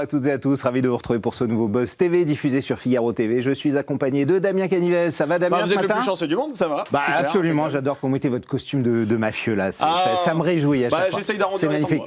à toutes et à tous, ravi de vous retrouver pour ce nouveau Buzz TV diffusé sur Figaro TV. Je suis accompagné de Damien Canivez. Ça va Damien Vous êtes ce matin? le plus chanceux du monde, ça va? Absolument, j'adore qu'on mette votre costume de mafieux là, ça me réjouit à chaque fois. J'essaye d'arrondir C'est les magnifique.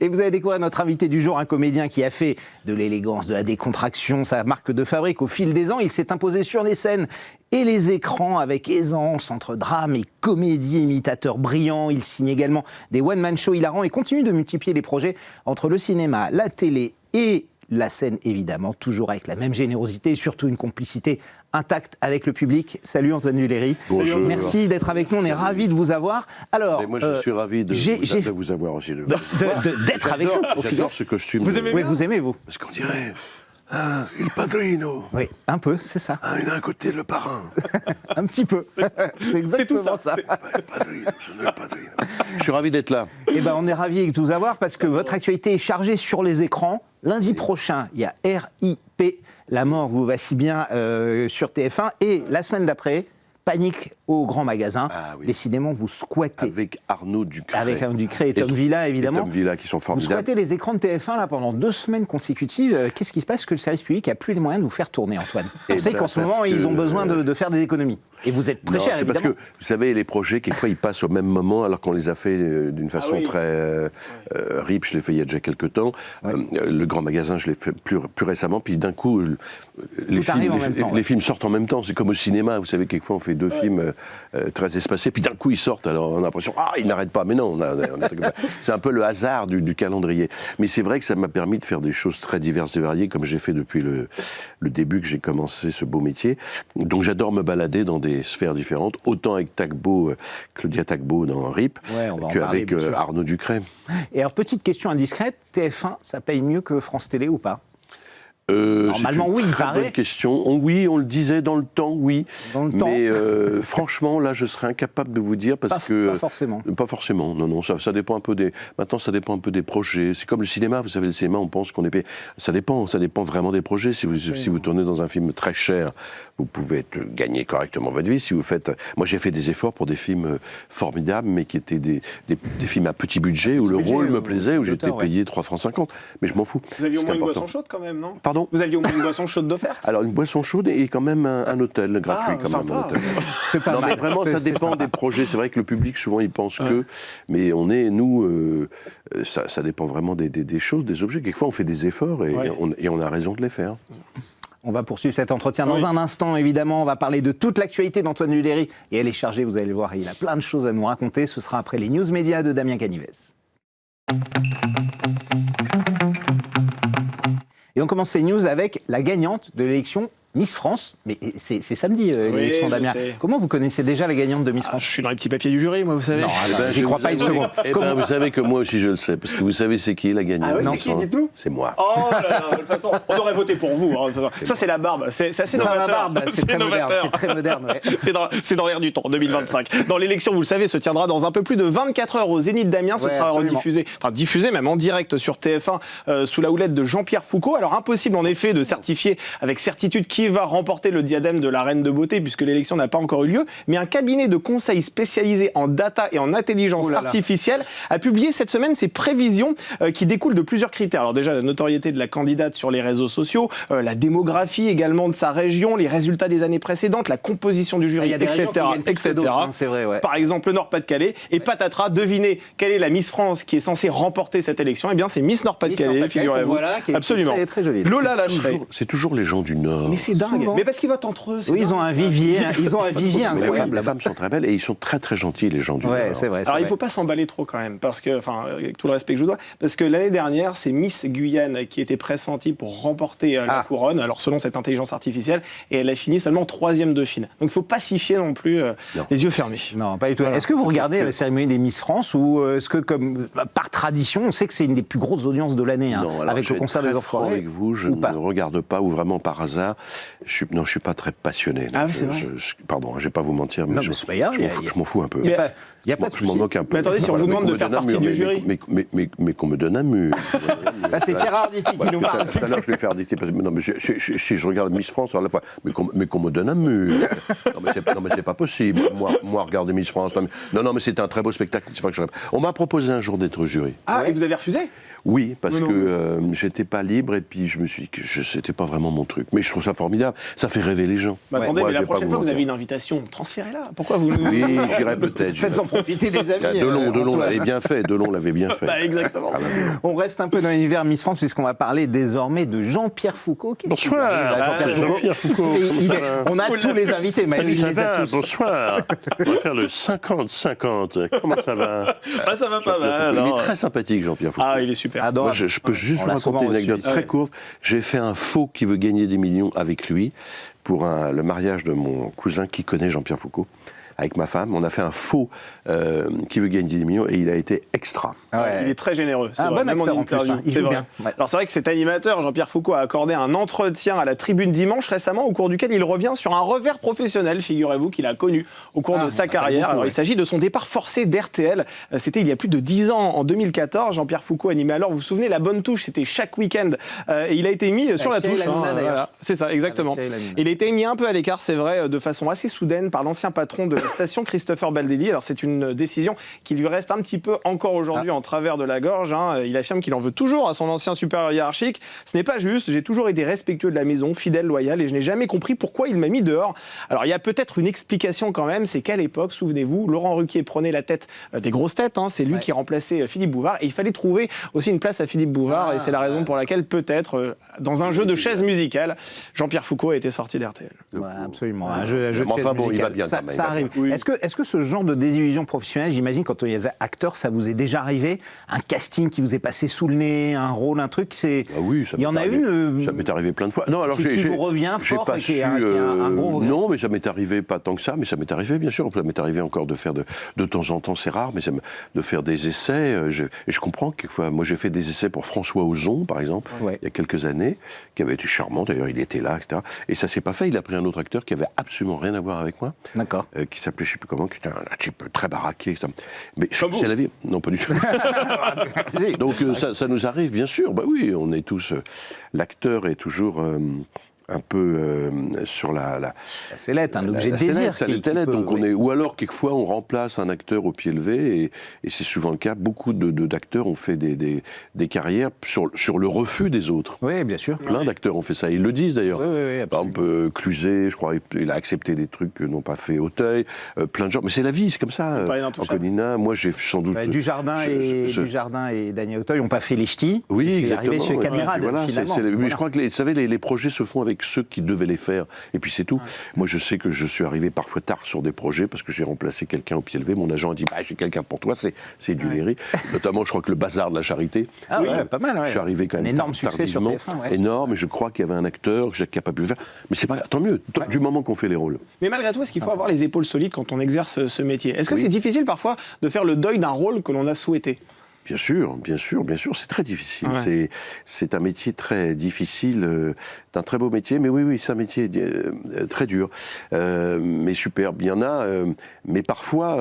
Et vous allez découvrir notre invité du jour, un comédien qui a fait de l'élégance, de la décontraction sa marque de fabrique au fil des ans. Il s'est imposé sur les scènes et les écrans avec aisance entre drame et comédie, imitateur brillant. Il signe également des one-man shows hilarants et continue de multiplier les projets entre le cinéma, la télé et la scène, évidemment, toujours avec la même générosité et surtout une complicité intacte avec le public. Salut Antoine Duléry. Bonjour. Merci d'être avec nous, on est ravis de vous avoir. Alors, moi je suis ravi de vous avoir aussi. D'être avec nous. J'adore ce costume. Vous aimez Oui, bien vous aimez, vous. Parce qu'on dirait... Ah, il padrino. Oui, un peu, c'est ça. Ah, il a un côté le parrain. Un petit peu. C'est exactement ça. Le padrino, je le padrino. Je suis ravi d'être là. Eh ben, on est ravis de vous avoir parce que votre actualité est chargée sur les écrans. Lundi prochain, il y a RIP, La mort vous va si bien sur TF1. Et la semaine d'après, Panique au grand magasin. Ah, oui. Décidément, vous squattez. Avec Arnaud Ducré. Avec Arnaud Ducré et Tom Villa, évidemment. Et Tom Villa, qui sont Vous formidables. squattez les écrans de TF1 là, pendant 2 semaines consécutives. Qu'est-ce qui se passe que le service public n'a plus les moyens de vous faire tourner, Antoine? On sait qu'en ce moment, ils ont besoin de faire des économies. Et vous êtes très cher, c'est évidemment. parce que, vous savez, les projets, quelquefois, ils passent au même moment, alors qu'on les a fait d'une façon très... RIP, je l'ai fait il y a déjà quelques temps. Le grand magasin, je l'ai fait plus récemment. Puis d'un coup, les films sortent en même temps. C'est comme au cinéma. Vous savez, quelquefois, on fait 2 films très espacés. Puis d'un coup, ils sortent. Alors, on a l'impression, ils n'arrêtent pas. Mais non, c'est un peu le hasard du calendrier. Mais c'est vrai que ça m'a permis de faire des choses très diverses et variées, comme j'ai fait depuis le début que j'ai commencé ce beau métier. Donc, j'adore me balader dans des sphères différentes, autant avec Claudia Tagbo dans RIP, qu'avec Arnaud Ducré. Et alors, petite question indiscrète, TF1, ça paye mieux que France Télé ou pas? Normalement, oui, il paraît. Bonne question. Oui, on le disait dans le temps, oui. Dans le temps. Mais franchement, là, je serais incapable de vous dire parce que... Pas forcément. Pas forcément, non. Ça dépend un peu des... Maintenant, ça dépend un peu des projets. C'est comme le cinéma, vous savez, le cinéma, on pense qu'on est payé. Ça dépend vraiment des projets. Si vous tournez dans un film très cher, vous pouvez gagner correctement votre vie. Si vous faites... Moi, j'ai fait des efforts pour des films formidables, mais qui étaient des films à petit budget, où le rôle me plaisait, où j'étais payé 3,50 €. Mais je m'en fous. Vous aviez au moins une boisson chaude quand même, non? Pardon? Vous aviez au moins une boisson chaude d'offert? Alors, une boisson chaude et quand même un hôtel gratuit. Sympa. Un hôtel. C'est pas mal. Mais vraiment, ça dépend des projets. C'est vrai que le public, souvent, il pense que... Mais ça dépend vraiment des choses, des objets. Quelquefois, on fait des efforts et on a raison de les faire. On va poursuivre cet entretien dans un instant, évidemment. On va parler de toute l'actualité d'Antoine Duléry. Et elle est chargée, vous allez le voir, il a plein de choses à nous raconter. Ce sera après les news médias de Damien Canivez. Et on commence ces news avec la gagnante de l'élection Miss France. Mais c'est samedi l'élection, Damien. Comment vous connaissez déjà la gagnante de Miss France? Je suis dans les petits papiers du jury, moi, vous savez. Non, j'y crois pas une seconde. Vous savez que moi aussi je le sais, parce que vous savez c'est qui la gagnante. Ah oui, c'est qui, dites-nous? C'est moi. Oh là là, de toute façon, on aurait voté pour vous. Ça, c'est la barbe. C'est assez novateur. C'est très moderne. C'est très moderne, ouais. C'est dans l'air du temps, 2025. Dans l'élection, vous le savez, se tiendra dans un peu plus de 24 heures au Zénith d'Amiens. Ce sera diffusé même en direct sur TF1 sous la houlette de Jean-Pierre Foucault. Alors, impossible en effet de certifier avec certitude qui va remporter le diadème de la reine de beauté, puisque l'élection n'a pas encore eu lieu, mais un cabinet de conseil spécialisé en data et en intelligence artificielle a publié cette semaine ses prévisions qui découlent de plusieurs critères. Alors déjà, la notoriété de la candidate sur les réseaux sociaux, la démographie également de sa région, les résultats des années précédentes, la composition du jury, etc. C'est vrai, ouais. Par exemple, le Nord-Pas-de-Calais. Et patatras, devinez quelle est la Miss France qui est censée remporter cette élection? Eh bien, c'est Miss Nord-Pas-de-Calais, figurez-vous. Voilà, qui est absolument. Très, très jolie. Lola Lacheret. C'est toujours les gens du Nord. Mais c'est dingue. Mais parce qu'ils votent entre eux. Oui, ils ont un vivier incroyable. Les femmes sont très belles et ils sont très très gentils, les gens du Nord. C'est vrai. Alors il ne faut pas s'emballer trop quand même, parce que, avec tout le respect que je vous dois, parce que l'année dernière, c'est Miss Guyane qui était pressentie pour remporter la couronne, alors selon cette intelligence artificielle, et elle a fini seulement 3e de fine. Donc il ne faut pas s'y fier non plus les yeux fermés. Non, pas du tout. Voilà. Est-ce que vous regardez la cérémonie des Miss France ou est-ce que, par tradition, on sait que c'est une des plus grosses audiences de l'année, avec le concert des Enfoirés? Avec vous, je ne regarde pas, ou vraiment par hasard. je suis pas très passionné. Ah oui, c'est vrai. Pardon, je vais pas vous mentir, mais Non, mais c'est pas grave, je m'en fous un peu. Il n'y a pas de Je m'en souci. moque un peu. Mais attendez, si on vous demande de faire partie du jury. Mais qu'on me donne un mur. Là, c'est Pierre Arditi qui nous parle. Tout à l'heure, je vais faire Arditi parce que non, mais si je regarde Miss France à la fois, mais qu'on me donne un mur. Non, mais c'est pas possible. Moi, regarder Miss France. Non, mais c'était un très beau spectacle. On m'a proposé un jour d'être jury. Ah, et vous avez refusé? Oui, parce que j'étais pas libre et puis je me suis dit que c'était pas vraiment mon truc. Mais je trouve ça formidable. Ça fait rêver les gens. Bah, attendez, Moi, mais je la vais pas prochaine fois, vous mentir. avez une invitation, transférez-la. Pourquoi vous Oui, j'irai peut-être. Faites-en profiter des amis. Delon Antoine. l'avait bien fait. Delon l'avait bien fait. Bah, exactement. Ah, bah, Delon. On reste un peu dans l'univers Miss France puisqu'on va parler désormais de Jean-Pierre Foucault. Bonsoir, Jean-Pierre Foucault. On a tous les invités, mais Salut, lui, il ça les a va, tous. bonsoir. On va faire le 50-50. Comment ça va? Ah, ça va pas mal. Il est alors. très sympathique, Jean-Pierre Foucault. Ah, il est super. Moi, Adorable. je peux juste On vous l'a souvent raconter une reçu anecdote ici. très courte. J'ai fait un faux qui veut gagner des millions avec lui pour le mariage de mon cousin qui connaît Jean-Pierre Foucault. Avec ma femme, on a fait un faux qui veut gagner des millions et il a été extra. Ah ouais. Il est très généreux. c'est Un vrai, bon même acteur en plus, interview, hein. Il c'est joue vrai. bien. Ouais. Alors c'est vrai que cet animateur, Jean-Pierre Foucault, a accordé un entretien à la Tribune Dimanche récemment, au cours duquel il revient sur un revers professionnel, figurez-vous, qu'il a connu au cours de sa carrière. beaucoup, Alors ouais. il s'agit de son départ forcé d'RTL. C'était il y a plus de 10 ans, en 2014. Jean-Pierre Foucault animait alors, vous vous souvenez, La Bonne Touche, c'était chaque week-end. Et il a été mis sur la Cyril touche. Hanouna, d'ailleurs. Voilà. C'est ça, exactement. Avec Cyril Hanouna. Il a été mis un peu à l'écart, c'est vrai, de façon assez soudaine par l'ancien patron de la station, Christopher Baldelli. Alors c'est une décision qui lui reste un petit peu encore aujourd'hui en travers de la gorge. Hein. Il affirme qu'il en veut toujours à son ancien supérieur hiérarchique. Ce n'est pas juste, j'ai toujours été respectueux de la maison, fidèle, loyal, et je n'ai jamais compris pourquoi il m'a mis dehors. Alors il y a peut-être une explication quand même, c'est qu'à l'époque, souvenez-vous, Laurent Ruquier prenait la tête des grosses têtes, hein. C'est lui qui remplaçait Philippe Bouvard, et il fallait trouver aussi une place à Philippe Bouvard, et c'est la raison pour laquelle peut-être, dans un jeu de chaises musicales, Jean-Pierre Foucault a été sorti d'RTL. Ouais, absolument. Un jeu de Mais enfin, chaises bon, il va musicales. bien Ça, quand même, ça il va arrive. bien. Oui. Est-ce que ce genre de désillusion professionnelle, j'imagine, quand on est acteur, ça vous est déjà arrivé? Un casting qui vous est passé sous le nez, un rôle, un truc, c'est. Ah oui, ça Il y en m'est a arrivé. une. Ça m'est arrivé plein de fois. Non, alors qui vous revient j'ai fort pas et qui est su, un gros regret. non, mais ça m'est arrivé pas tant que ça, mais ça m'est arrivé bien sûr. Ça m'est arrivé encore de faire de temps en temps, c'est rare, mais de faire des essais. Et je comprends que quelquefois, moi j'ai fait des essais pour François Ozon, par exemple, Ouais. il y a quelques années, qui avait été charmant. D'ailleurs, il était là, etc. Et ça s'est pas fait. Il a pris un autre acteur qui avait absolument rien à voir avec moi, D'accord. qui s'appelait je sais plus comment, qui était un type très baraqué, etc. Mais Comme vous. c'est la vie. Non, pas du tout. Donc ça nous arrive, bien sûr. Bah oui, on est tous. L'acteur est toujours un peu sur la C'est l'être, un objet de la désir. sellette, ça qui l'est tellement, peut- donc on oui. est, ou alors quelquefois on remplace un acteur au pied levé et c'est souvent le cas. Beaucoup d'acteurs ont fait des carrières sur le refus des autres. Oui, bien sûr. Plein d'acteurs ont fait ça. Ils le disent d'ailleurs. Oui, oui, Par absolument. exemple, Cluzet, je crois, il a accepté des trucs que n'ont pas fait Auteuil. Plein de gens. Mais c'est la vie, c'est comme ça. Pareil d'Intouchable. Anconina, moi j'ai sans doute. Dujardin et Daniel Auteuil n'ont pas fait les ch'tis. Oui, C'est exactement. arrivé chez Et puis Cadmerade, voilà, finalement. mais Voilà. je crois que, vous savez, les projets se font avec ceux qui devaient les faire. Et puis c'est tout. Moi, je sais que je suis arrivé parfois tard sur des projets parce que j'ai remplacé quelqu'un au pied levé. Mon agent a dit j'ai quelqu'un pour toi, c'est du Léry. Notamment, je crois que le Bazar de la Charité. Ah ouais, pas mal, ouais. Je suis arrivé quand même Un énorme succès sur tardivement. TF1, ouais. Énorme, et je crois qu'il y avait un acteur qui n'a pas pu le faire. Mais c'est pas tant mieux, du moment qu'on fait les rôles. Mais malgré tout, est-ce qu'il faut avoir les épaules solides quand on exerce ce métier? Est-ce que c'est difficile parfois de faire le deuil d'un rôle que l'on a souhaité? Bien sûr, c'est très difficile. Ouais. C'est un métier très difficile, c'est un très beau métier, mais oui, c'est un métier très dur, mais superbe. Il y en a, mais parfois,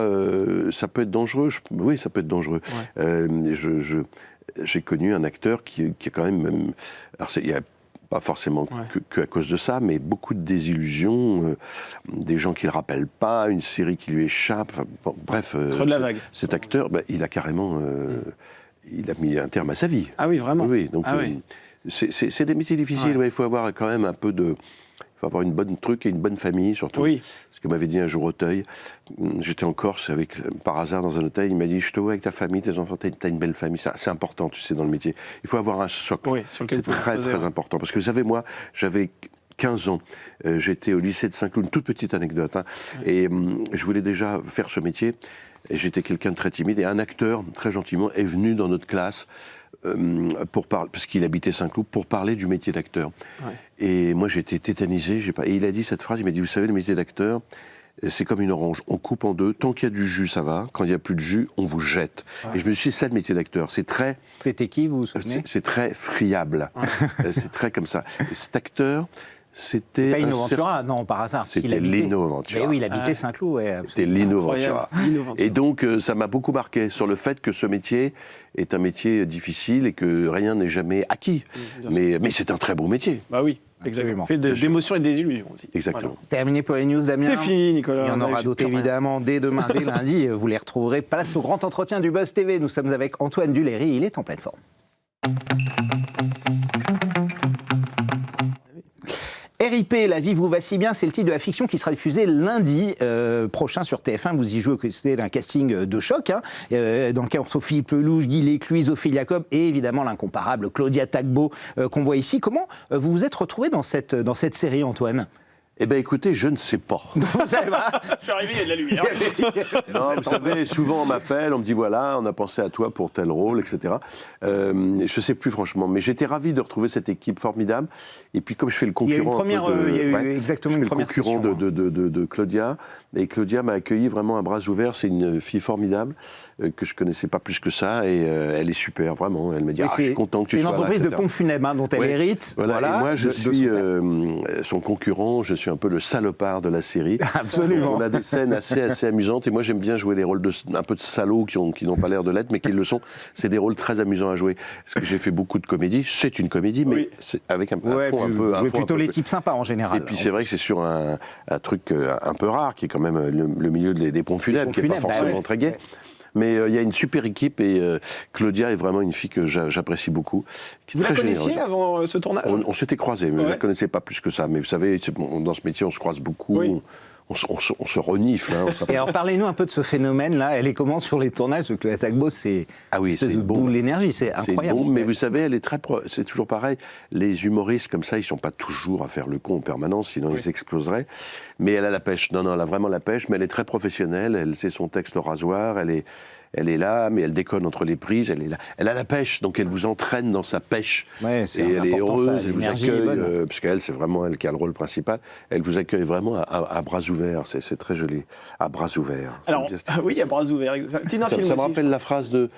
ça peut être dangereux. Oui, ça peut être dangereux. Ouais. J'ai connu un acteur qui est quand même... alors il y a pas forcément que à cause de ça, mais beaucoup de désillusions, des gens qui ne le rappellent pas, une série qui lui échappe, enfin, bon, bref. Creux de la vague. Cet acteur, il a carrément... il a mis un terme à sa vie. Ah oui, vraiment. Oui, donc oui. c'est des métiers difficiles, Ouais. il faut avoir quand même un peu de... Il faut avoir une bonne truc et une bonne famille, surtout. Oui. Ce que m'avait dit un jour Auteuil, j'étais en Corse par hasard dans un hôtel, il m'a dit « Je te vois avec ta famille, tes enfants, t'as une belle famille. » C'est important, tu sais, dans le métier. Il faut avoir un socle. Oui, sur lequel C'est vous pouvez très, poser, très ouais. important. Parce que vous savez, moi, j'avais 15 ans, j'étais au lycée de Saint-Cloud, une toute petite anecdote, hein, et je voulais déjà faire ce métier, et j'étais quelqu'un de très timide, et un acteur, très gentiment, est venu dans notre classe, pour parler, parce qu'il habitait Saint-Cloud, pour parler du métier d'acteur. Ouais. Et moi, j'étais tétanisé. Et il a dit cette phrase, il m'a dit, vous savez, le métier d'acteur, c'est comme une orange. On coupe en deux. Tant qu'il y a du jus, ça va. Quand il n'y a plus de jus, on vous jette. Et je me suis dit, c'est ça le métier d'acteur. C'est très... C'était qui, vous vous souvenez? C'est très friable. C'est très comme ça. Et cet acteur, C'était pas Lino Ventura, non, par hasard. C'était Lino Ventura. Mais oui, il habitait Saint-Cloud. Ouais, c'était Lino Ventura. Et donc, ça m'a beaucoup marqué sur le fait que ce métier est un métier difficile et que rien n'est jamais acquis. Mais c'est un très beau métier. Bah oui, exactement. Fait d'émotions et des illusions aussi. Exactement. Voilà. Terminé pour les news, Damien. C'est fini, Nicolas. Il y en aura d'autres évidemment dès demain, dès lundi. Vous les retrouverez. Place au grand entretien du Buzz TV. Nous sommes avec Antoine Duléry. Il est en pleine forme. RIP, la vie vous va si bien, c'est le titre de la fiction qui sera diffusée lundi prochain sur TF1. Vous y jouez au côté d'un casting de choc, dans lequel on retrouve Philippe Lelouch, Guy Lécluise, Ophélie Jacob et évidemment l'incomparable Claudia Tagbo qu'on voit ici. Comment vous vous êtes retrouvé dans cette série, Antoine ? Eh bien, écoutez, je ne sais pas. Je suis arrivé, il y a de la lumière. Non, vous savez, souvent on m'appelle, on me dit voilà, on a pensé à toi pour tel rôle, etc. Je ne sais plus franchement, mais j'étais ravi de retrouver cette équipe formidable. Et puis comme je fais le concurrent, il y a eu exactement une première concurrent de Claudia, et Claudia m'a accueilli vraiment à bras ouverts. C'est une fille formidable que je connaissais pas plus que ça, et elle est super, vraiment. Elle m'a dit, je suis content que tu sois là. C'est une entreprise de pompes funèbres dont elle hérite. Voilà. Et moi, je suis son concurrent. Je suis un peu le salopard de la série. Absolument. On a des scènes assez amusantes, et moi j'aime bien jouer les rôles un peu de salauds qui n'ont pas l'air de l'être, mais qui le sont. C'est des rôles très amusants à jouer. Parce que j'ai fait beaucoup de comédies. C'est une comédie, mais c'est avec un fond un peu. Vous plutôt les types sympas en général. Et puis c'est vrai que c'est sur un truc un peu rare, qui est quand même le milieu des pompes funèbres, qui n'est pas forcément très gai. Mais il y a une super équipe, et Claudia est vraiment une fille que j'apprécie beaucoup. Vous la connaissiez avant ce tournage ? On s'était croisés, mais je ne la connaissais pas plus que ça. Mais vous savez, dans ce métier, on se croise beaucoup. Oui. On se renifle. Et alors, parlez-nous un peu de ce phénomène-là. Elle est comment sur les tournages ? Parce que Claudia Tagbo, c'est une boule d'énergie, c'est incroyable. Mais vous savez, elle est c'est toujours pareil. Les humoristes comme ça, ils ne sont pas toujours à faire le con en permanence, sinon ils exploseraient. Mais elle a la pêche. Non, elle a vraiment la pêche, mais elle est très professionnelle. Elle sait son texte au rasoir. Elle est là, mais elle déconne entre les prises. Elle est là. Elle a la pêche, donc elle vous entraîne dans sa pêche. Ouais, et elle est heureuse, elle vous accueille, parce qu'elle, c'est vraiment elle qui a le rôle principal. Elle vous accueille vraiment à bras ouverts. C'est très joli. À bras ouverts. Alors, oui, à bras ouverts. Ça me rappelle la phrase de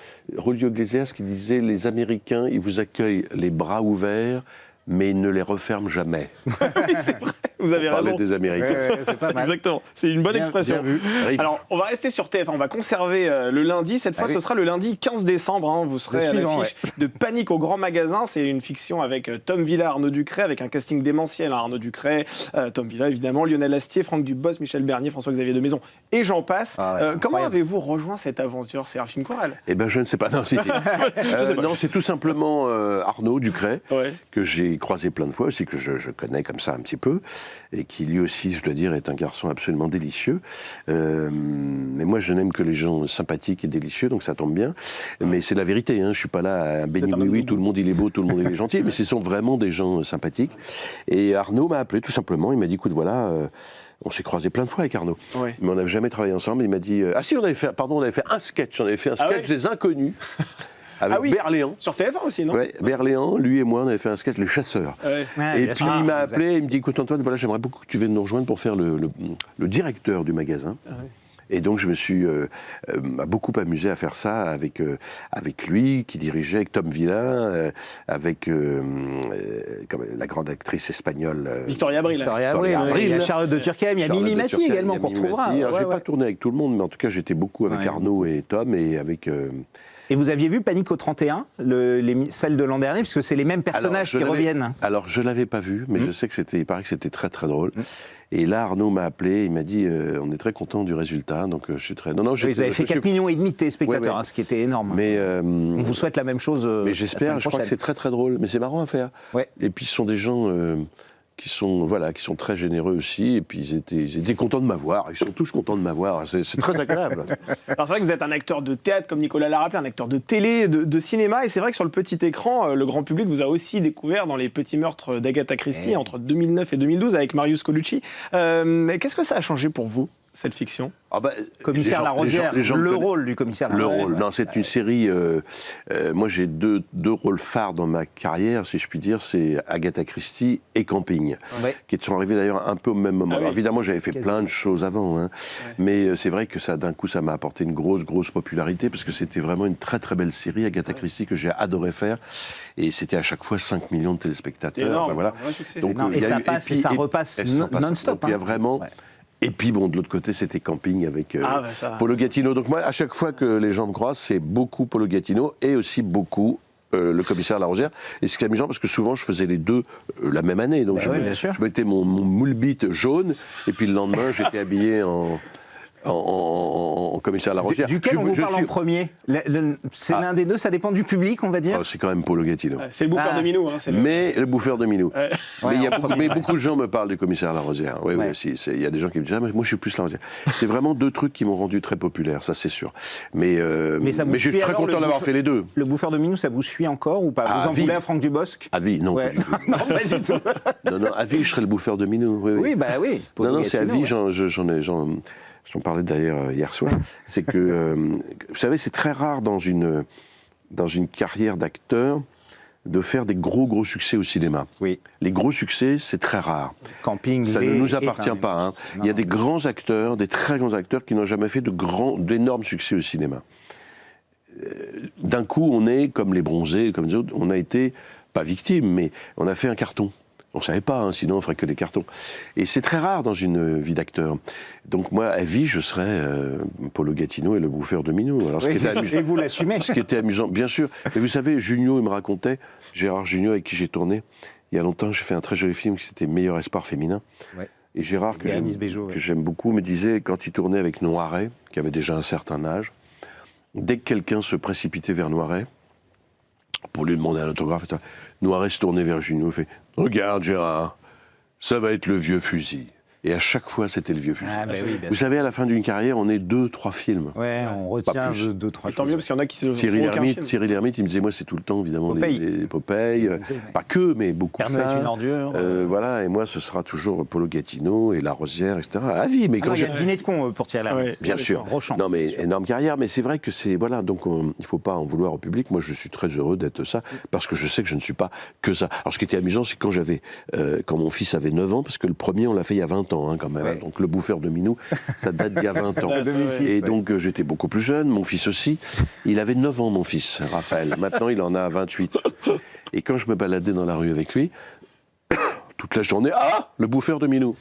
Julio Iglesias qui disait « Les Américains, ils vous accueillent les bras ouverts, mais ils ne les referment jamais. » Oui, c'est vrai. Vous avez raison. Des Américains. C'est pas mal. Exactement. C'est une bonne expression. Bien vu. Alors, on va rester sur TF1. On va conserver le lundi. Cette fois, ce sera le lundi 15 décembre. Vous serez à l'affiche de Panique au Grand Magasin. C'est une fiction avec Tom Villa, Arnaud Ducret, avec un casting démentiel. Arnaud Ducret, Tom Villa, évidemment, Lionel Astier, Franck Dubos, Michel Bernier, François-Xavier de Maison, et j'en passe. Comment avez-vous rejoint cette aventure ? C'est un film choral ? Eh bien, je ne sais pas. Non, non, c'est tout simplement Arnaud Ducret, que j'ai croisé plein de fois aussi, que je connais comme ça un petit peu, et qui lui aussi, je dois dire, est un garçon absolument délicieux. Mais moi, je n'aime que les gens sympathiques et délicieux, donc ça tombe bien. Mais c'est la vérité, je ne suis pas là à béni oui, tout le monde il est beau, tout le monde il est gentil, mais ce sont vraiment des gens sympathiques. Et Arnaud m'a appelé tout simplement, il m'a dit, écoute, voilà... on s'est croisés plein de fois avec Arnaud, mais on n'avait jamais travaillé ensemble. Il m'a dit, on avait fait un sketch, des Inconnus. Avec Berléand. Sur TF1 aussi, non ? Oui, Berléand, lui et moi, on avait fait un sketch, Les Chasseurs. Et puis il m'a appelé, il me dit, écoute Antoine, voilà, j'aimerais beaucoup que tu viennes nous rejoindre pour faire le directeur du magasin. Et donc je me suis beaucoup amusé à faire ça avec lui, qui dirigeait, avec Tom Villa, avec la grande actrice espagnole Victoria Abril. Il y a Charlotte de Turckheim, il y a Mimi Mati également qu'on retrouvera. Je n'ai pas tourné avec tout le monde, mais en tout cas j'étais beaucoup avec Arnaud et Tom, et avec... Et vous aviez vu Panique au 31, celle de l'an dernier, puisque c'est les mêmes personnages qui reviennent. Alors, je ne l'avais pas vu, mais je sais que il paraît que c'était très très drôle. Et là, Arnaud m'a appelé, il m'a dit on est très content du résultat, donc je suis très... Non, vous avez fait 4,5 millions de téléspectateurs, ce qui était énorme. Mais, on vous souhaite la même chose. Mais j'espère, je crois que c'est très très drôle, mais c'est marrant à faire. Et puis ce sont des gens... qui sont très généreux aussi, et puis ils étaient contents de m'avoir, ils sont tous contents de m'avoir, c'est très agréable. Alors c'est vrai que vous êtes un acteur de théâtre, comme Nicolas l'a rappelé, un acteur de télé, de cinéma, et c'est vrai que sur le petit écran, le grand public vous a aussi découvert dans Les Petits Meurtres d'Agatha Christie, entre 2009 et 2012, avec Marius Colucci. Qu'est-ce que ça a changé pour vous, cette fiction? Commissaire Larosière, le rôle du commissaire Larosière. Le rôle, non, c'est une série... moi, j'ai deux rôles phares dans ma carrière, si je puis dire, c'est Agatha Christie et Camping, qui sont arrivés d'ailleurs un peu au même moment. Alors, évidemment, j'avais fait plein de choses avant, hein, mais c'est vrai que ça, d'un coup, ça m'a apporté une grosse popularité, parce que c'était vraiment une très belle série, Agatha Christie, que j'ai adoré faire, et c'était à chaque fois 5 millions de téléspectateurs. Énorme, voilà. Donc, et ça passe et ça repasse non-stop. Il y a vraiment... Et puis bon, de l'autre côté, c'était Camping avec Polo Gattino. Donc moi, à chaque fois que les gens me croisent, c'est beaucoup Polo Gattino et aussi beaucoup le commissaire Larosière. Et ce qui est amusant, parce que souvent, je faisais les deux la même année. Donc je mettais mon moule-bite jaune, et puis le lendemain, j'étais habillé en commissaire Larosière. Duquel on vous parle en premier? C'est l'un des deux, ça dépend du public, on va dire. C'est quand même Polo Gattino. C'est le bouffeur de Minou. Hein, mais le bouffeur de Minou. Mais beaucoup de gens me parlent du commissaire Larosière. Oui, il y a des gens qui me disent, mais moi je suis plus Larosière. C'est vraiment deux trucs qui m'ont rendu très populaire, ça c'est sûr. Mais je suis très content d'avoir fait les deux. Le bouffeur de Minou, ça vous suit encore ou pas? Vous en voulez à Franck Dubosc? À vie, non, pas du tout. Non, pas du tout. Non, à vie, je serais le bouffeur de Minou. Oui. Non, c'est à vie, j'en parlais d'ailleurs hier soir, c'est que, vous savez, c'est très rare dans une carrière d'acteur de faire des gros succès au cinéma. Oui. Les gros succès, c'est très rare. Camping, ça ne nous appartient pas. Hein. Il y a des grands acteurs, des très grands acteurs qui n'ont jamais fait d'énormes succès au cinéma. D'un coup, on est, comme les Bronzés, comme les autres, on a été, pas victime, mais on a fait un carton. On ne savait pas, hein, sinon on ferait que des cartons. Et c'est très rare dans une vie d'acteur. Donc moi, à vie, je serais Polo Gattino et le bouffeur de Minou. Alors, et vous l'assumez. Ce qui était amusant, bien sûr. Mais vous savez, Junio, il me racontait, Gérard Junio, avec qui j'ai tourné, il y a longtemps, j'ai fait un très joli film qui s'était Meilleur espoir féminin. Ouais. Et Gérard, que j'aime beaucoup, me disait, quand il tournait avec Noiret, qui avait déjà un certain âge, dès que quelqu'un se précipitait vers Noiret, pour lui demander un autographe, Noiret se tournait vers Junio et fait « Regarde Gérard, ça va être le vieux fusil ». Et à chaque fois, c'était le vieux fusil. Vous savez, à la fin d'une carrière, on est 2-3 films. Ouais, on retient 2-3 Tant mieux, parce qu'il y en a qui se Cyril Hermite, il me disait, moi, c'est tout le temps, évidemment, les Popeye. Pas que, mais beaucoup ça. Père Noël est une ordure. Voilà, et moi, ce sera toujours Polo Gattino et Larosière, etc. À vie, mais quand il y a le dîner de con pour Thierry Lhermitte. Bien sûr. Non, mais énorme carrière, mais c'est vrai que c'est... Voilà, donc il ne faut pas en vouloir au public. Moi, je suis très heureux d'être ça, parce que je sais que je ne suis pas que ça. Alors, ce qui était amusant, c'est quand mon fils avait 9 ans, parce que le premier, on l'a fait il y a 20 ans, hein, quand même. Ouais. Donc le bouffeur de Minou, ça date d'il y a 20 ans. 2006, et donc j'étais beaucoup plus jeune, mon fils aussi. Il avait 9 ans, mon fils, Raphaël. Maintenant, il en a 28. Et quand je me baladais dans la rue avec lui, toute la journée, le bouffeur de Minou.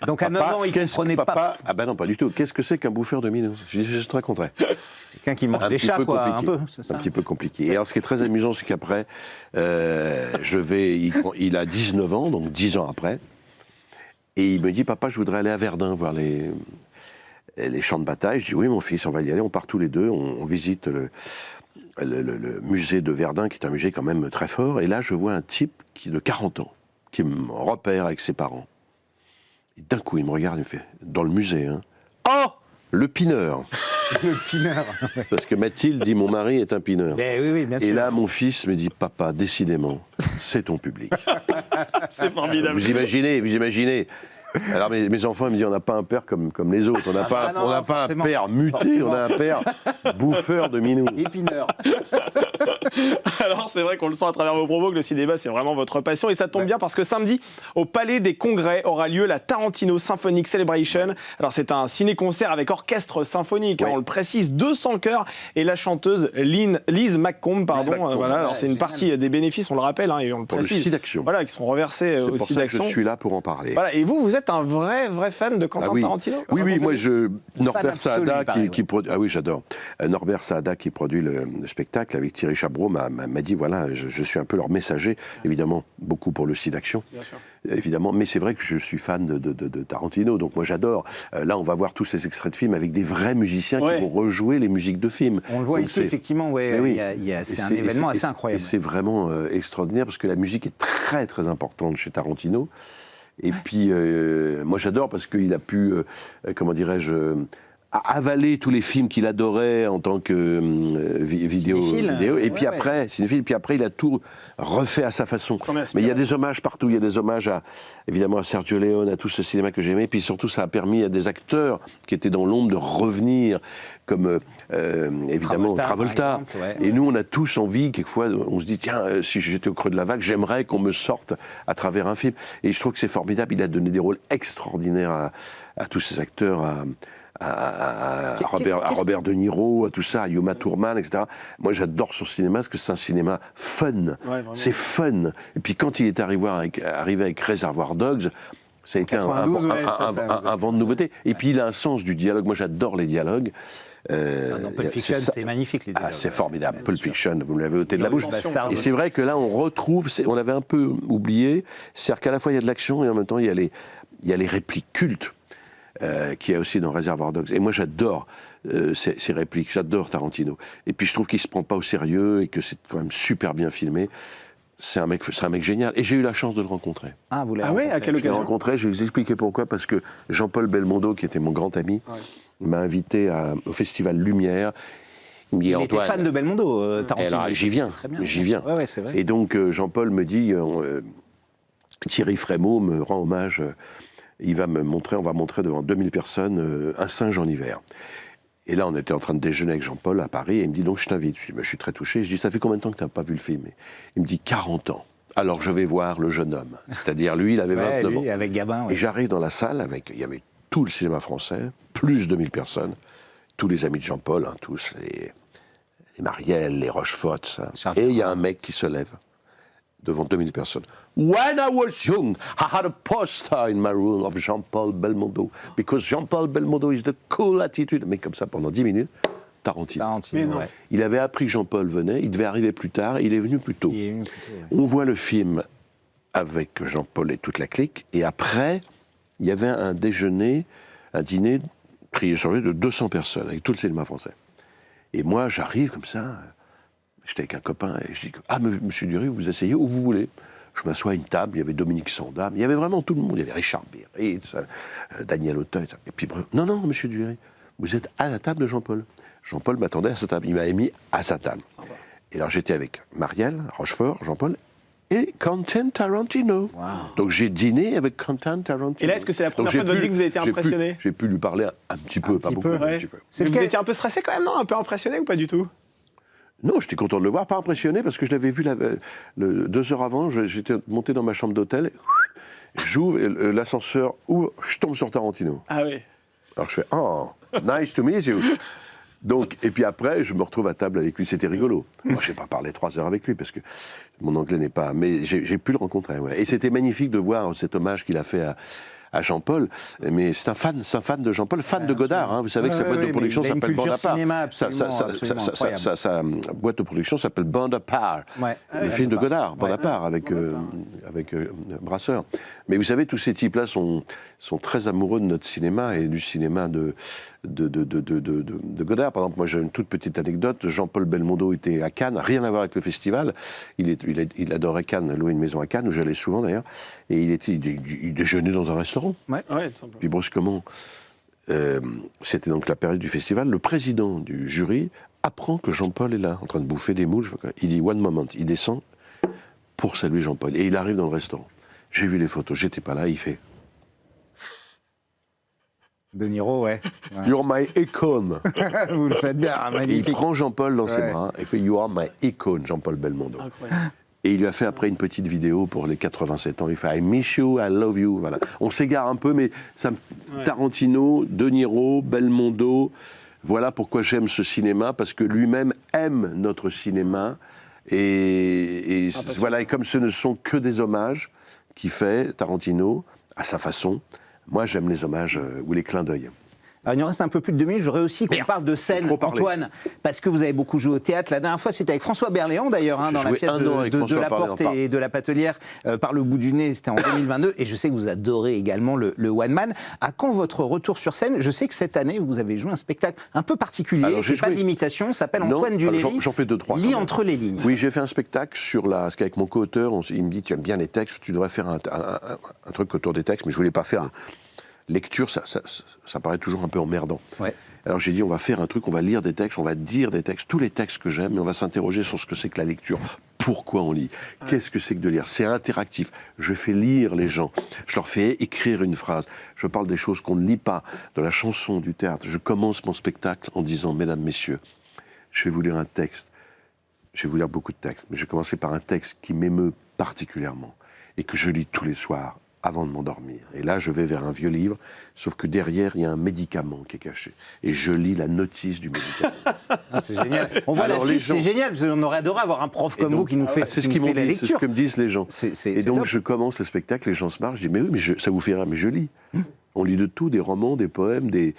Donc à 9 ans, il ne comprenait pas. Ah ben non, pas du tout. Qu'est-ce que c'est qu'un bouffeur de Minou? Je te raconterai. Quelqu'un qui mange des chats, quoi, un peu. C'est ça. Un petit peu compliqué. Et alors, ce qui est très amusant, c'est qu'après, il a 19 ans, donc 10 ans après, et il me dit, papa, je voudrais aller à Verdun voir les champs de bataille. Je dis, oui, mon fils, on va y aller. On part tous les deux, on visite le musée de Verdun, qui est un musée quand même très fort. Et là, je vois un type de 40 ans, qui me repère avec ses parents. Et d'un coup, il me regarde, il me fait, dans le musée, hein, « Oh, le pineur !» Le pineur. Parce que Mathilde dit, mon mari est un pineur. Oui, bien sûr. Et là, mon fils me dit, papa, décidément, c'est ton public. C'est formidable. Vous imaginez. Alors mes enfants ils me disent, on n'a pas un père comme les autres, on n'a pas un père muté, forcément. On a un père bouffeur de Minou. Épineur. Alors c'est vrai qu'on le sent à travers vos propos que le cinéma c'est vraiment votre passion, et ça tombe bien parce que samedi au Palais des Congrès aura lieu la Tarantino Symphonic Celebration. Alors c'est un ciné-concert avec orchestre symphonique, on le précise, 200 chœurs et la chanteuse Liz McComb, voilà, alors c'est une partie des bénéfices, on le rappelle, et on le précise. Pour le SIDAction. Voilà, qui seront reversés au SIDAction. C'est pour ça que je suis là pour en parler. Voilà, et vous êtes un vrai fan de Quentin Tarantino? Oui, moi Norbert Saada qui produit. Ah oui, j'adore. Norbert Saada qui produit le spectacle avec Thierry Chabreau m'a dit, voilà, je suis un peu leur messager, évidemment, beaucoup pour le SIDAction. Évidemment, mais c'est vrai que je suis fan de Tarantino, donc moi j'adore. Là, on va voir tous ces extraits de films avec des vrais musiciens qui vont rejouer les musiques de films. On le voit donc ici, effectivement, c'est un événement assez incroyable. Et c'est vraiment extraordinaire parce que la musique est très très importante chez Tarantino. Et puis, moi j'adore parce qu'il a pu, comment dirais-je, avalé tous les films qu'il adorait en tant que vidéo. Et puis après, cinéphile, puis après, il a tout refait à sa façon. Mais il y a des hommages partout. Il y a des hommages évidemment à Sergio Leone, à tout ce cinéma que j'aimais. Puis surtout, ça a permis à des acteurs qui étaient dans l'ombre de revenir, comme évidemment Travolta. Et nous, on a tous envie, quelquefois, on se dit, tiens, si j'étais au creux de la vague, j'aimerais qu'on me sorte à travers un film. Et je trouve que c'est formidable. Il a donné des rôles extraordinaires à tous ces acteurs, à Robert De Niro, à tout ça, à Yuma Thurman, etc. Moi, j'adore son cinéma parce que c'est un cinéma fun. C'est fun. Et puis quand il est arrivé avec Reservoir Dogs, ça a été un vent de nouveauté. Et puis il a un sens du dialogue. Moi, j'adore les dialogues. Dans Pulp Fiction, c'est magnifique les dialogues. C'est formidable. Pulp Fiction, vous me l'avez ôté de la bouche. Et c'est vrai que là, on retrouve, on l'avait un peu oublié, c'est-à-dire qu'à la fois il y a de l'action et en même temps il y a les répliques cultes. Qui est aussi dans Reservoir Dogs. Et moi, j'adore ces répliques, j'adore Tarantino. Et puis, je trouve qu'il ne se prend pas au sérieux et que c'est quand même super bien filmé. C'est un mec génial. Et j'ai eu la chance de le rencontrer. Ah, vous l'avez rencontré. À quelle occasion? Je l'ai rencontré, je vais vous expliquer pourquoi. Parce que Jean-Paul Belmondo, qui était mon grand ami, m'a invité au Festival Lumière. Il était fan de Belmondo, Tarantino. Alors, j'y viens. Ouais, c'est vrai. Et donc, Jean-Paul me dit, Thierry Frémaux me rend hommage... on va montrer devant 2000 personnes Un singe en hiver. Et là, on était en train de déjeuner avec Jean-Paul à Paris, et il me dit, donc je t'invite. Je dis, je suis très touché. Je dis, ça fait combien de temps que tu n'as pas vu le film? Il me dit, 40 ans. Alors je vais voir le jeune homme. C'est-à-dire, lui, il avait 29 ans. Avec Gabin. Et j'arrive dans la salle, il y avait tout le cinéma français, plus de 2000 personnes, tous les amis de Jean-Paul, tous les Marielle, les Rochefort, ça. Et il y a un mec qui se lève devant 2000 personnes. When I was young, I had a poster in my room of Jean-Paul Belmondo, because Jean-Paul Belmondo is the cool attitude. Mais comme ça, pendant 10 minutes, Tarantino. Il avait appris que Jean-Paul venait, il devait arriver plus tard, il est venu plus tôt. On voit le film avec Jean-Paul et toute la clique, et après, il y avait un dîner prié sur lui de 200 personnes, avec tout le cinéma français. Et moi, j'arrive comme ça... J'étais avec un copain et je dis monsieur Dury, vous asseyez où vous voulez. Je m'assois à une table, il y avait Dominique Sanda, il y avait vraiment tout le monde. Il y avait Richard Berré, Daniel Auteuil. Et puis, non, monsieur Dury, vous êtes à la table de Jean-Paul. Jean-Paul m'attendait à sa table, il m'avait mis à sa table. Et alors j'étais avec Marielle, Rochefort, Jean-Paul et Quentin Tarantino. Wow. Donc j'ai dîné avec Quentin Tarantino. Et là, est-ce que c'est la première fois de votre vie que vous avez été impressionné? J'ai pu lui parler un petit peu, pas beaucoup. Un petit peu. Vous étiez un peu stressé quand même, non? Un peu impressionné ou pas du tout? Non, j'étais content de le voir, pas impressionné, parce que je l'avais vu 2 heures avant, j'étais monté dans ma chambre d'hôtel, j'ouvre, l'ascenseur ouvre, je tombe sur Tarantino. Ah oui. Alors je fais « Oh, nice to meet you ». Donc, et puis après, je me retrouve à table avec lui, c'était rigolo. Moi, je n'ai pas parlé 3 heures avec lui, parce que mon anglais n'est pas... Mais j'ai pu le rencontrer, ouais. Et c'était magnifique de voir cet hommage qu'il a fait à Jean-Paul, mais c'est un fan de Jean-Paul, fan de Godard. Hein. Vous savez que sa boîte de production s'appelle Bande à part. Sa boîte de production s'appelle Bande à part. Le film de Godard, Bande à part, avec Brasseur. Mais vous savez, tous ces types-là sont très amoureux de notre cinéma et du cinéma de Godard. Par exemple, moi j'ai une toute petite anecdote. Jean-Paul Belmondo était à Cannes, rien à voir avec le festival. Il adorait Cannes, louer une maison à Cannes, où j'allais souvent d'ailleurs. Et il déjeunait dans un restaurant. Puis brusquement, c'était donc la période du festival, le président du jury apprend que Jean-Paul est là, en train de bouffer des moules. Il dit « one moment », il descend pour saluer Jean-Paul. Et il arrive dans le restaurant. J'ai vu les photos, j'étais pas là, il fait... De Niro, ouais. You're my icon. Vous le faites bien, magnifique. Et il prend Jean-Paul dans ses bras et fait You are my icon, Jean-Paul Belmondo. Incroyable. Et il lui a fait après une petite vidéo pour les 87 ans. Il fait I miss you, I love you. Voilà. On s'égare un peu, mais ça, Tarantino, De Niro, Belmondo. Voilà pourquoi j'aime ce cinéma, parce que lui-même aime notre cinéma. Et voilà, et comme ce ne sont que des hommages qu'il fait, Tarantino, à sa façon, moi j'aime les hommages ou les clins d'œil. Alors, il nous reste un peu plus de 2 minutes. J'aurais aussi qu'on parle de scène, Antoine, parce que vous avez beaucoup joué au théâtre. La dernière fois, c'était avec François Berléand, d'ailleurs, dans la pièce de La Porte et de La Patelière, Par le bout du nez. C'était en 2022. Et je sais que vous adorez également le One Man. À quand votre retour sur scène? Je sais que cette année, vous avez joué un spectacle un peu particulier, qui n'est pas d'imitation, s'apelle Antoine Duléry. J'en fais 2-3. Lis entre les lignes. Oui, j'ai fait un spectacle parce qu'avec mon co-auteur, il me dit tu aimes bien les textes, tu devrais faire un truc autour des textes, mais je voulais pas faire lecture, ça paraît toujours un peu emmerdant. Ouais. Alors j'ai dit, on va faire un truc, on va lire des textes, on va dire des textes, tous les textes que j'aime, et on va s'interroger sur ce que c'est que la lecture. Pourquoi on lit? Qu'est-ce que c'est que de lire? C'est interactif. Je fais lire les gens. Je leur fais écrire une phrase. Je parle des choses qu'on ne lit pas, de la chanson, du théâtre. Je commence mon spectacle en disant, mesdames, messieurs, je vais vous lire un texte. Je vais vous lire beaucoup de textes, mais je vais commencer par un texte qui m'émeut particulièrement et que je lis tous les soirs avant de m'endormir. Et là, je vais vers un vieux livre, sauf que derrière, il y a un médicament qui est caché. Et je lis la notice du médicament. Ah, c'est génial. On voit Alors, l'affiche, les gens- c'est génial, parce qu'on aurait adoré avoir un prof comme vous qui nous fait, c'est qui ce nous qu'ils m'ont fait la dit, c'est ce lecture. que me disent les gens. Et donc, top. je commence le spectacle, les gens se marrent, je dis, mais oui, mais ça vous fait rire, mais je lis. On lit de tout, des romans, des poèmes, des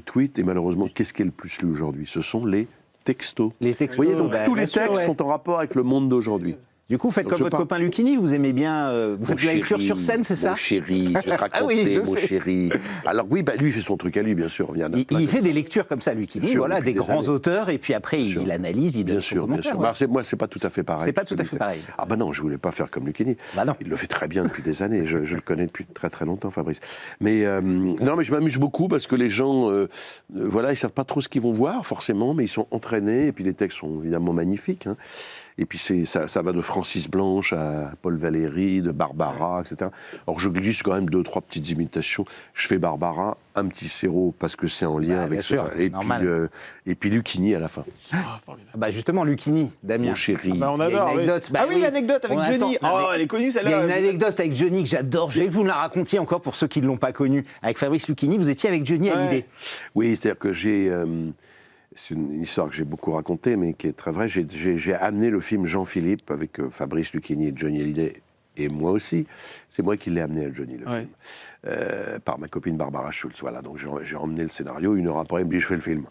tweets, et malheureusement, qu'est-ce qui est le plus lu aujourd'hui? Ce sont les textos. Les textos, Vous voyez, donc bah, tous les bien sûr, textes ouais. sont en rapport avec le monde d'aujourd'hui. Du coup, faites Donc, comme je votre pars. copain Lucchini, vous aimez bien, vous faites de la lecture sur scène, c'est ça? Mon chéri, je vais te raconter, Ah oui, je mon sais. chéri. Alors oui, bah, lui, il fait son truc à lui, bien sûr. Il y en a plein Il comme fait ça. des lectures comme ça, Lucchini, Bien sûr, voilà, depuis des des grands années. auteurs, et puis après, Bien sûr. il analyse, il donne Bien son sûr, bien commentaire. sûr. ouais. Moi, c'est pas tout à fait pareil. C'est pas tout à Celui fait de- pareil. Ah ben non, je voulais pas faire comme Lucchini. Bah non. Il le fait très bien depuis des années. Je le connais depuis très très longtemps, Fabrice. Mais non, mais je m'amuse beaucoup parce que les gens, voilà, ils savent pas trop ce qu'ils vont voir forcément, mais ils sont entraînés. Et puis les textes sont évidemment magnifiques. Hein. Et puis ça va de Francis Blanche à Paul Valéry, de Barbara, etc. Alors je glisse quand même 2-3 petites imitations. Je fais Barbara, un petit Serrault parce que c'est en lien Bah, avec bien sûr, et normal. et puis Lucchini à la fin. Ah, formidable. Bah justement, Lucchini, Damien. Mon chéri. Bah, on Il y a une adore. anecdote. Bah Ah oui, oui. l'anecdote avec On Johnny. attend. Oh, elle est connue Il y a celle-là. une anecdote avec Johnny que j'adore. Je vais que vous me la racontiez encore pour ceux qui ne l'ont pas connu. Avec Fabrice Lucchini, vous étiez avec Johnny Ouais. Hallyday. Oui, c'est-à-dire que c'est une histoire que j'ai beaucoup racontée, mais qui est très vraie. J'ai amené le film Jean-Philippe avec Fabrice Lucchini et Johnny Hallyday, et moi aussi. C'est moi qui l'ai amené à Johnny, le Ouais. film, par ma copine Barbara Schultz. Voilà, donc j'ai emmené le scénario. 1 heure après, il me dit, je fais le film.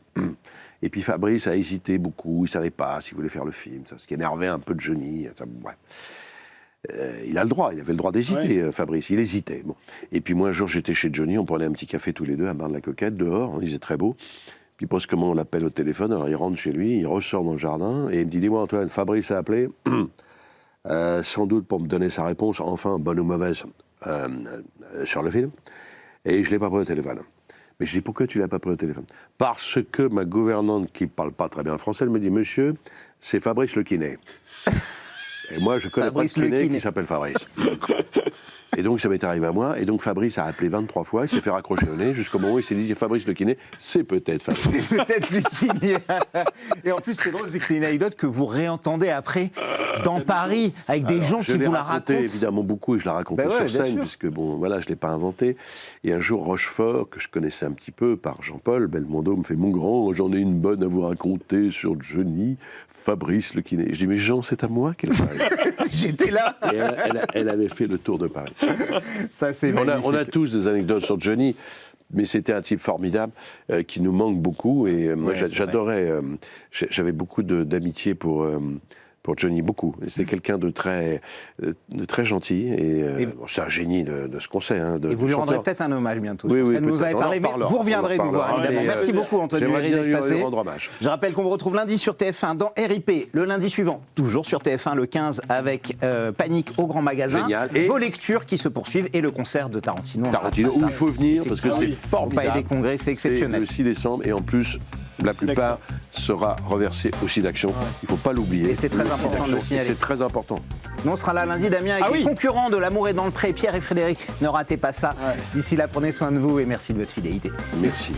Et puis Fabrice a hésité beaucoup. Il ne savait pas s'il voulait faire le film, ça, ce qui énervait un peu de Johnny. Ça, ouais. Il a le droit, il avait le droit d'hésiter, Fabrice, il hésitait. Bon. Et puis moi, un jour, j'étais chez Johnny, on prenait un petit café tous les deux à Bar-de-la-Coquette, dehors, hein, il faisait très beau. Puis brusquement, on l'appelle au téléphone, alors il rentre chez lui, il ressort dans le jardin, et il me dit, dis-moi Antoine, Fabrice a appelé, sans doute pour me donner sa réponse, enfin, bonne ou mauvaise, sur le film, et je ne l'ai pas pris au téléphone. Mais je dis, pourquoi tu ne l'as pas pris au téléphone? Parce que ma gouvernante, qui ne parle pas très bien français, elle me dit, monsieur, c'est Fabrice Le Kiné. Et moi, je connais Fabrice pas de Le kiné Kiné. qui s'appelle Fabrice. Et donc, ça m'est arrivé à moi. Et donc, Fabrice a appelé 23 fois. Il s'est fait raccrocher au nez jusqu'au moment où il s'est dit Fabrice Le Kiné, c'est peut-être Fabrice. C'est peut-être Lucchini. Et en plus, c'est drôle, c'est que c'est une anecdote que vous réentendez après dans Paris avec des gens Je qui l'ai vous la raconté racontent. évidemment beaucoup et je la racontais Ben ouais, sur bien scène, sûr. puisque bon, voilà, je ne l'ai pas inventé. Et un jour, Rochefort, que je connaissais un petit peu par Jean-Paul Belmondo, me fait mon grand, j'en ai une bonne à vous raconter sur Johnny, Fabrice Le Kiné. Je dis, mais Jean, c'est à moi qu'elle parle. J'étais là. Et elle avait fait le tour de Paris. Ça, c'est On magnifique. a tous des anecdotes sur Johnny, mais c'était un type formidable qui nous manque beaucoup. Et moi, Ouais, c'est j'adorais. J'avais beaucoup d'amitié pour Johnny, beaucoup. Et c'était quelqu'un de très gentil. Et bon, c'est un génie de ce qu'on sait. Hein, Et vous lui rendrez chanteur. peut-être un hommage bientôt. Oui, sur oui, scène. Vous peut-être. avez On en parlé, mais reparlera. vous reviendrez On en nous voir, reparlera. évidemment. Mais, Merci beaucoup, Antoine j'aimerais Duléry, bien d'être lui passé. rendre hommage. Je rappelle qu'on vous retrouve lundi sur TF1 dans RIP, le lundi suivant, toujours sur TF1 le 15 avec Panique au Grand Magasin. Génial. Et vos lectures qui se poursuivent et le concert de Tarantino. On Tarantino, arrête pas où ça. il faut venir parce que Ah c'est oui. formidable. Pas des congrès, c'est C'est exceptionnel. le 6 décembre et en plus, la plupart sera reversée au site d'action. Il ne faut pas l'oublier. Et c'est très important de le signaler. C'est très important. Nous, on sera là lundi, Damien, avec Ah les oui. concurrents de L'amour est dans le pré, Pierre et Frédéric. Ne ratez pas ça. D'ici là, prenez soin de vous et merci de votre fidélité. Merci.